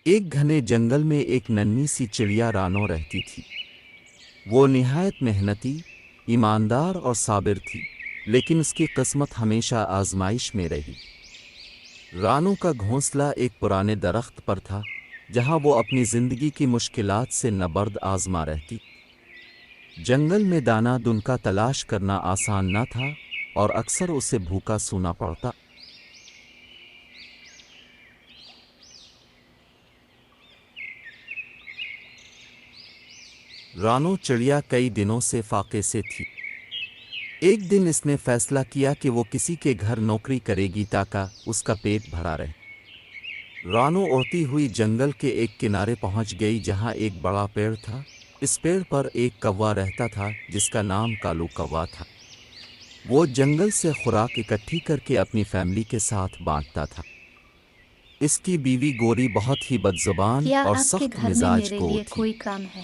ایک گھنے جنگل میں ایک ننھی سی چڑیا رانو رہتی تھی۔ وہ نہایت محنتی، ایماندار اور صابر تھی، لیکن اس کی قسمت ہمیشہ آزمائش میں رہی۔ رانو کا گھونسلہ ایک پرانے درخت پر تھا، جہاں وہ اپنی زندگی کی مشکلات سے نبرد آزما رہتی۔ جنگل میں دانہ دن کا تلاش کرنا آسان نہ تھا، اور اکثر اسے بھوکا سونا پڑتا۔ رانو چڑیا کئی دنوں سے فاقے سے تھی۔ ایک دن اس نے فیصلہ کیا کہ وہ کسی کے گھر نوکری کرے گی تاکہ اس کا پیٹ بھرا رہے۔ رانو اڑتی ہوئی جنگل کے ایک کنارے پہنچ گئی جہاں ایک بڑا پیڑ تھا۔ اس پیڑ پر ایک کوا رہتا تھا جس کا نام کالو کوا تھا۔ وہ جنگل سے خوراک اکٹھی کر کے اپنی فیملی کے ساتھ بانٹتا تھا۔ اس کی بیوی گوری بہت ہی بدزبان کیا اور آپ کے سخت گھر میں مزاج میرے کو لیے تھی۔ کوئی کام ہے؟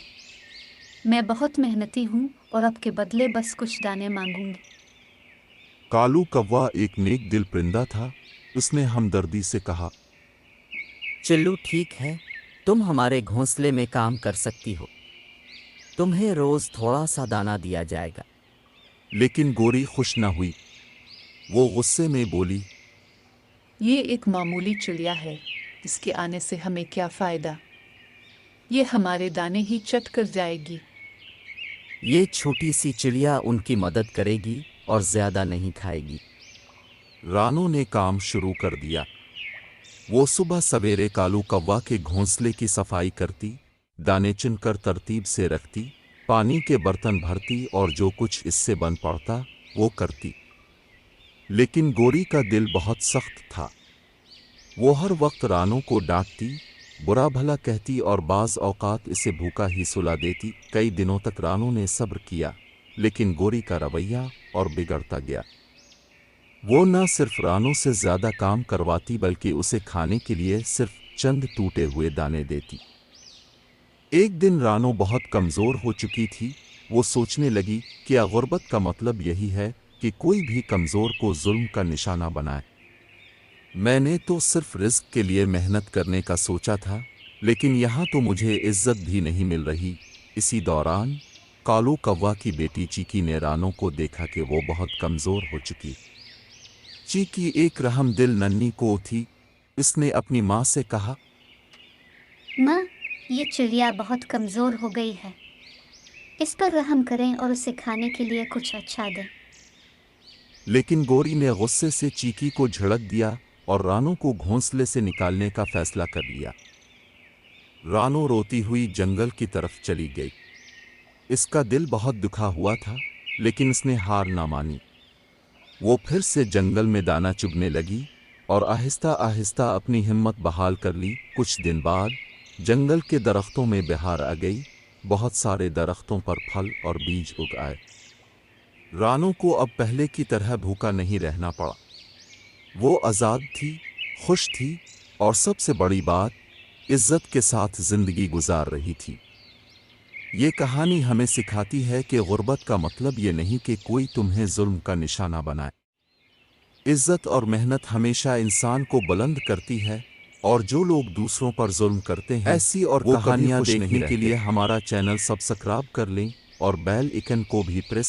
میں بہت محنتی ہوں اور آپ کے بدلے بس کچھ دانے مانگوں گی۔ کالو کوا ایک نیک دل پرندہ تھا۔ اس نے ہمدردی سے کہا، چلو ٹھیک ہے، تم ہمارے گھونسلے میں کام کر سکتی ہو۔ تمہیں روز تھوڑا سا دانہ دیا جائے گا۔ لیکن گوری خوش نہ ہوئی۔ وہ غصے میں بولی، یہ ایک معمولی چڑیا ہے، اس کے آنے سے ہمیں کیا فائدہ؟ یہ ہمارے دانے ہی چٹ کر جائے گی۔ یہ چھوٹی سی چڑیا ان کی مدد کرے گی اور زیادہ نہیں کھائے گی۔ رانو نے کام شروع کر دیا۔ وہ صبح سویرے کالو کوا کے گھونسلے کی صفائی کرتی، دانے چن کر ترتیب سے رکھتی، پانی کے برتن بھرتی اور جو کچھ اس سے بن پڑتا وہ کرتی۔ لیکن گوری کا دل بہت سخت تھا۔ وہ ہر وقت رانو کو ڈانٹتی، برا بھلا کہتی اور بعض اوقات اسے بھوکا ہی سلا دیتی۔ کئی دنوں تک رانو نے صبر کیا، لیکن گوری کا رویہ اور بگڑتا گیا۔ وہ نہ صرف رانو سے زیادہ کام کرواتی بلکہ اسے کھانے کے لیے صرف چند ٹوٹے ہوئے دانے دیتی۔ ایک دن رانو بہت کمزور ہو چکی تھی۔ وہ سوچنے لگی، کیا غربت کا مطلب یہی ہے کہ کوئی بھی کمزور کو ظلم کا نشانہ بنائے؟ میں نے تو صرف رزق کے لیے محنت کرنے کا سوچا تھا، لیکن یہاں تو مجھے عزت بھی نہیں مل رہی۔ اسی دوران کالو کوا کی بیٹی چیکی نے رانو کو دیکھا کہ وہ بہت کمزور ہو چکی۔ چیکی ایک رحم دل ننھی کو تھی۔ اس نے اپنی ماں سے کہا، ماں، یہ چڑیا بہت کمزور ہو گئی ہے، اس پر رحم کریں اور اسے کھانے کے لیے کچھ اچھا دیں۔ لیکن گوری نے غصے سے چیکی کو جھڑک دیا اور رانو کو گھونسلے سے نکالنے کا فیصلہ کر لیا۔ رانو روتی ہوئی جنگل کی طرف چلی گئی۔ اس کا دل بہت دکھا ہوا تھا، لیکن اس نے ہار نہ مانی۔ وہ پھر سے جنگل میں دانہ چگنے لگی اور آہستہ آہستہ اپنی ہمت بحال کر لی۔ کچھ دن بعد جنگل کے درختوں میں بہار آ گئی۔ بہت سارے درختوں پر پھل اور بیج اگ آئے۔ رانو کو اب پہلے کی طرح بھوکا نہیں رہنا پڑا۔ وہ آزاد تھی، خوش تھی اور سب سے بڑی بات، عزت کے ساتھ زندگی گزار رہی تھی۔ یہ کہانی ہمیں سکھاتی ہے کہ غربت کا مطلب یہ نہیں کہ کوئی تمہیں ظلم کا نشانہ بنائے۔ عزت اور محنت ہمیشہ انسان کو بلند کرتی ہے، اور جو لوگ دوسروں پر ظلم کرتے ہیں ایسی اور وہ کہانیاں کبھی خوش دیکھنے نہیں کے لیے رہتے۔ ہمارا چینل سبسکرائب کر لیں اور بیل آئکن کو بھی پریس